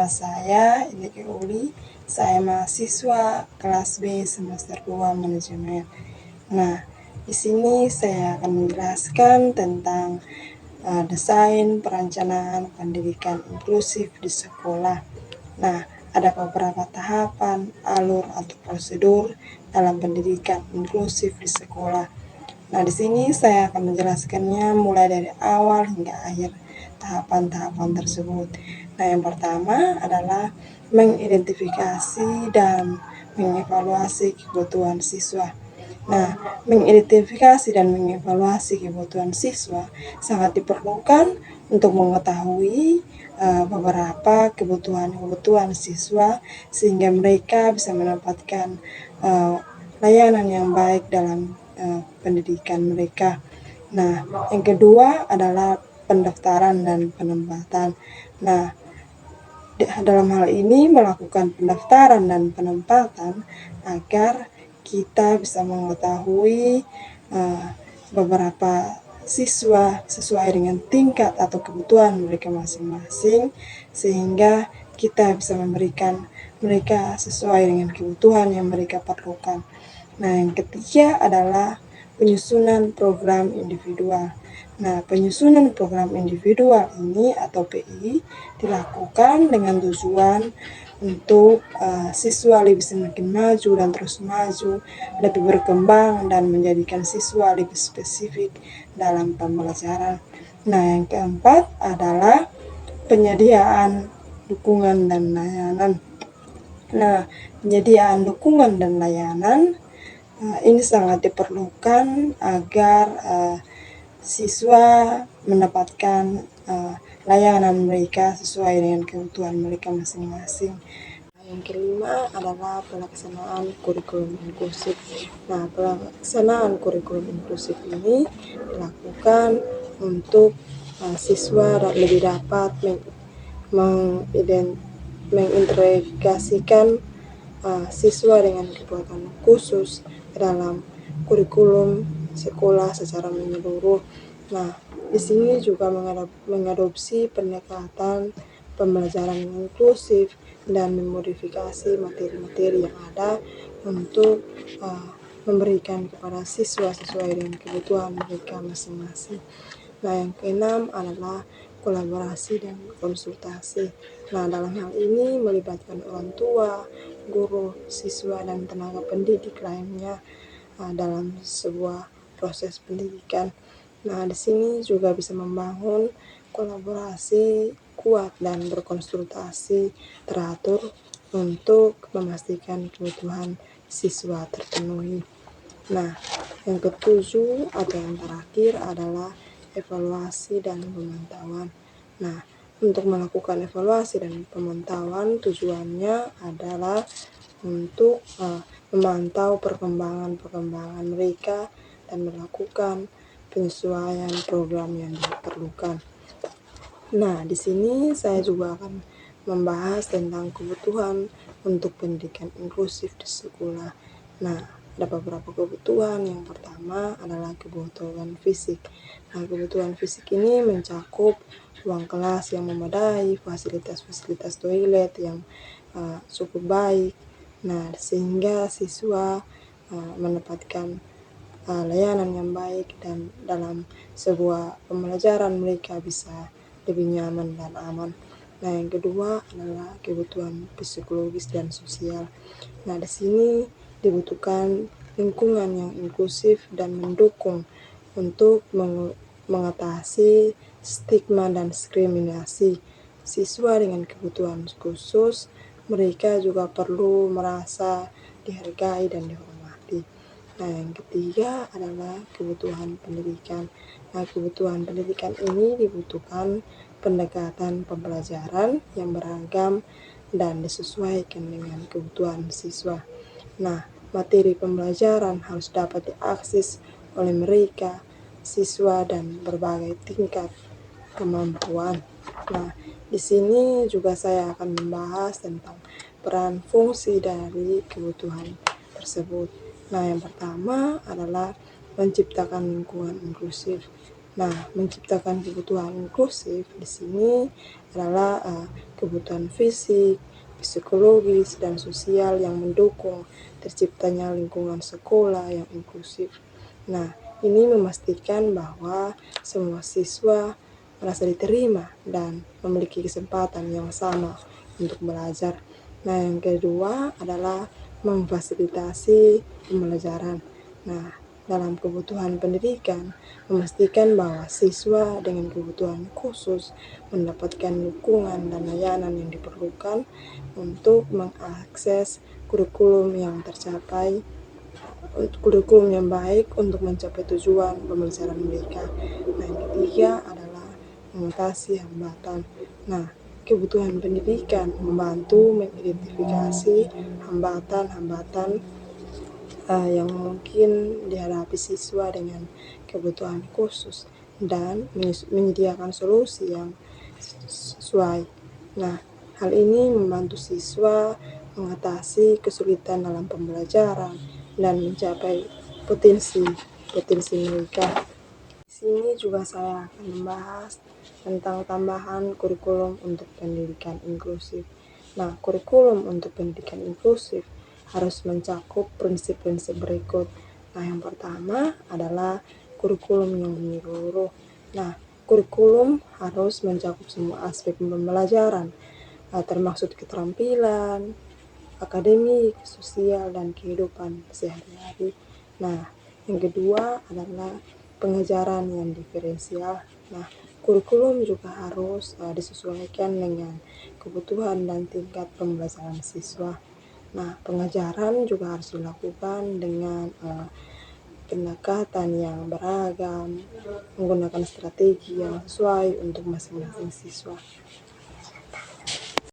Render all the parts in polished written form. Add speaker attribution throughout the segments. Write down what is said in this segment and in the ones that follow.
Speaker 1: Nama saya Ineke Uli, saya mahasiswa kelas B semester 2 manajemen. Nah, di sini saya akan menjelaskan tentang desain perencanaan pendidikan inklusif di sekolah. Nah, ada beberapa tahapan, alur atau prosedur dalam pendidikan inklusif di sekolah. Nah, di sini saya akan menjelaskannya mulai dari awal hingga akhir tahapan-tahapan tersebut. Nah, yang pertama adalah mengidentifikasi dan mengevaluasi kebutuhan siswa. Nah, mengidentifikasi dan mengevaluasi kebutuhan siswa sangat diperlukan untuk mengetahui beberapa kebutuhan siswa sehingga mereka bisa mendapatkan layanan yang baik dalam pendidikan mereka. Nah, yang kedua adalah pendaftaran dan penempatan. Nah, dalam hal ini melakukan pendaftaran dan penempatan agar kita bisa mengetahui beberapa siswa sesuai dengan tingkat atau kebutuhan mereka masing-masing, sehingga kita bisa memberikan mereka sesuai dengan kebutuhan yang mereka perlukan. Nah, yang ketiga adalah penyusunan program individual. Nah, penyusunan program individual ini atau PI dilakukan dengan tujuan untuk siswa lebih semakin maju dan terus maju, lebih berkembang dan menjadikan siswa lebih spesifik dalam pembelajaran. Nah, yang keempat adalah penyediaan dukungan dan layanan. Nah, penyediaan dukungan dan layanan ini sangat diperlukan agar siswa mendapatkan layanan mereka sesuai dengan kebutuhan mereka masing-masing. Yang kelima adalah pelaksanaan kurikulum inklusif. Nah, pelaksanaan kurikulum inklusif ini dilakukan untuk siswa lebih dapat mengintegrasikan siswa dengan kebutuhan khusus dalam kurikulum sekolah secara menyeluruh. Nah, di sini juga mengadopsi pendekatan pembelajaran inklusif dan memodifikasi materi-materi yang ada untuk memberikan kepada siswa sesuai dengan kebutuhan mereka masing-masing. Nah, yang keenam adalah kolaborasi dan konsultasi. Nah, dalam hal ini melibatkan orang tua, guru, siswa, dan tenaga pendidik lainnya dalam sebuah proses pendidikan. Nah, di sini juga bisa membangun kolaborasi kuat dan berkonsultasi teratur untuk memastikan kebutuhan siswa terpenuhi. Nah, yang ketujuh atau yang terakhir adalah evaluasi dan pemantauan. Nah, untuk melakukan evaluasi dan pemantauan tujuannya adalah untuk memantau perkembangan mereka dan melakukan penyesuaian program yang diperlukan. Nah, di sini saya juga akan membahas tentang kebutuhan untuk pendidikan inklusif di sekolah. Nah, ada beberapa kebutuhan. Yang pertama adalah kebutuhan fisik. Nah, kebutuhan fisik ini mencakup ruang kelas yang memadai, fasilitas toilet yang cukup baik. Nah, sehingga siswa mendapatkan layanan yang baik dan dalam sebuah pembelajaran mereka bisa lebih nyaman dan aman. Nah, yang kedua adalah kebutuhan psikologis dan sosial. Nah, di sini dibutuhkan lingkungan yang inklusif dan mendukung untuk mengatasi stigma dan diskriminasi. Siswa dengan kebutuhan khusus, mereka juga perlu merasa dihargai dan dihormati. Nah, yang ketiga adalah kebutuhan pendidikan. Nah, kebutuhan pendidikan ini dibutuhkan pendekatan pembelajaran yang beragam dan disesuaikan dengan kebutuhan siswa. Nah, materi pembelajaran harus dapat diakses oleh mereka, siswa, dan berbagai tingkat kemampuan. Nah, di sini juga saya akan membahas tentang peran fungsi dari kebutuhan tersebut. Nah, yang pertama adalah menciptakan lingkungan inklusif. Nah, menciptakan kebutuhan inklusif di sini adalah kebutuhan fisik, psikologis, dan sosial yang mendukung terciptanya lingkungan sekolah yang inklusif. Nah, ini memastikan bahwa semua siswa merasa diterima dan memiliki kesempatan yang sama untuk belajar. Nah, yang kedua adalah memfasilitasi pembelajaran. Nah, dalam kebutuhan pendidikan, memastikan bahwa siswa dengan kebutuhan khusus mendapatkan dukungan dan layanan yang diperlukan untuk mengakses kurikulum yang kurikulum yang baik untuk mencapai tujuan pembelajaran mereka. Nah, yang ketiga adalah mengatasi hambatan. Nah, kebutuhan pendidikan membantu mengidentifikasi hambatan-hambatan yang mungkin dihadapi siswa dengan kebutuhan khusus dan menyediakan solusi yang sesuai. Nah, hal ini membantu siswa mengatasi kesulitan dalam pembelajaran dan mencapai potensi mereka. Di sini juga saya akan membahas tentang tambahan kurikulum untuk pendidikan inklusif. Nah, kurikulum untuk pendidikan inklusif harus mencakup prinsip-prinsip berikut. Nah, yang pertama adalah kurikulum yang menyeluruh. Nah, kurikulum harus mencakup semua aspek pembelajaran, termasuk keterampilan, akademik, sosial, dan kehidupan sehari-hari. Nah, yang kedua adalah pengajaran yang diferensial. Nah, kurikulum juga harus disesuaikan dengan kebutuhan dan tingkat pembelajaran siswa. Nah, pengajaran juga harus dilakukan dengan pendekatan yang beragam, menggunakan strategi yang sesuai untuk masing-masing siswa.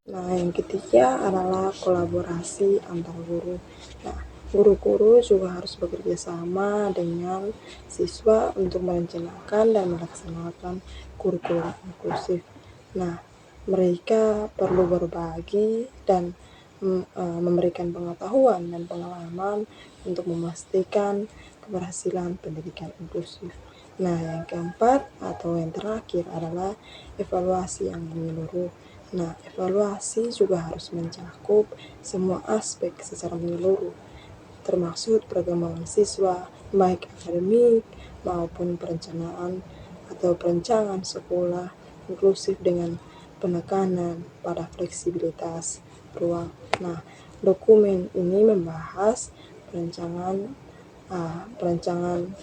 Speaker 1: Nah, yang ketiga adalah kolaborasi antar guru. Nah, guru-guru juga harus bekerja sama dengan siswa untuk merencanakan dan melaksanakan kurikulum inklusif. Nah, mereka perlu berbagi dan memberikan pengetahuan dan pengalaman untuk memastikan keberhasilan pendidikan inklusif. Nah, yang keempat atau yang terakhir adalah evaluasi yang menyeluruh. Nah, evaluasi juga harus mencakup semua aspek secara menyeluruh, termasuk perkembangan siswa, baik akademik maupun perencanaan sekolah inklusif dengan penekanan pada fleksibilitas ruang. Nah, dokumen ini membahas perencanaan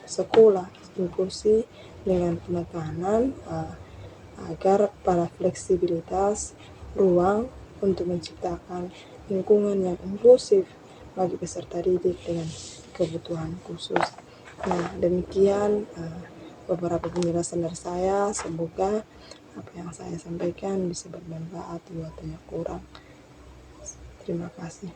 Speaker 1: sekolah inklusi dengan penekanan agar pada fleksibilitas ruang untuk menciptakan lingkungan yang inklusif bagi peserta didik dengan kebutuhan khusus. Nah, demikian beberapa penjelasan dari saya. Semoga apa yang saya sampaikan bisa bermanfaat buat banyak orang. Terima kasih.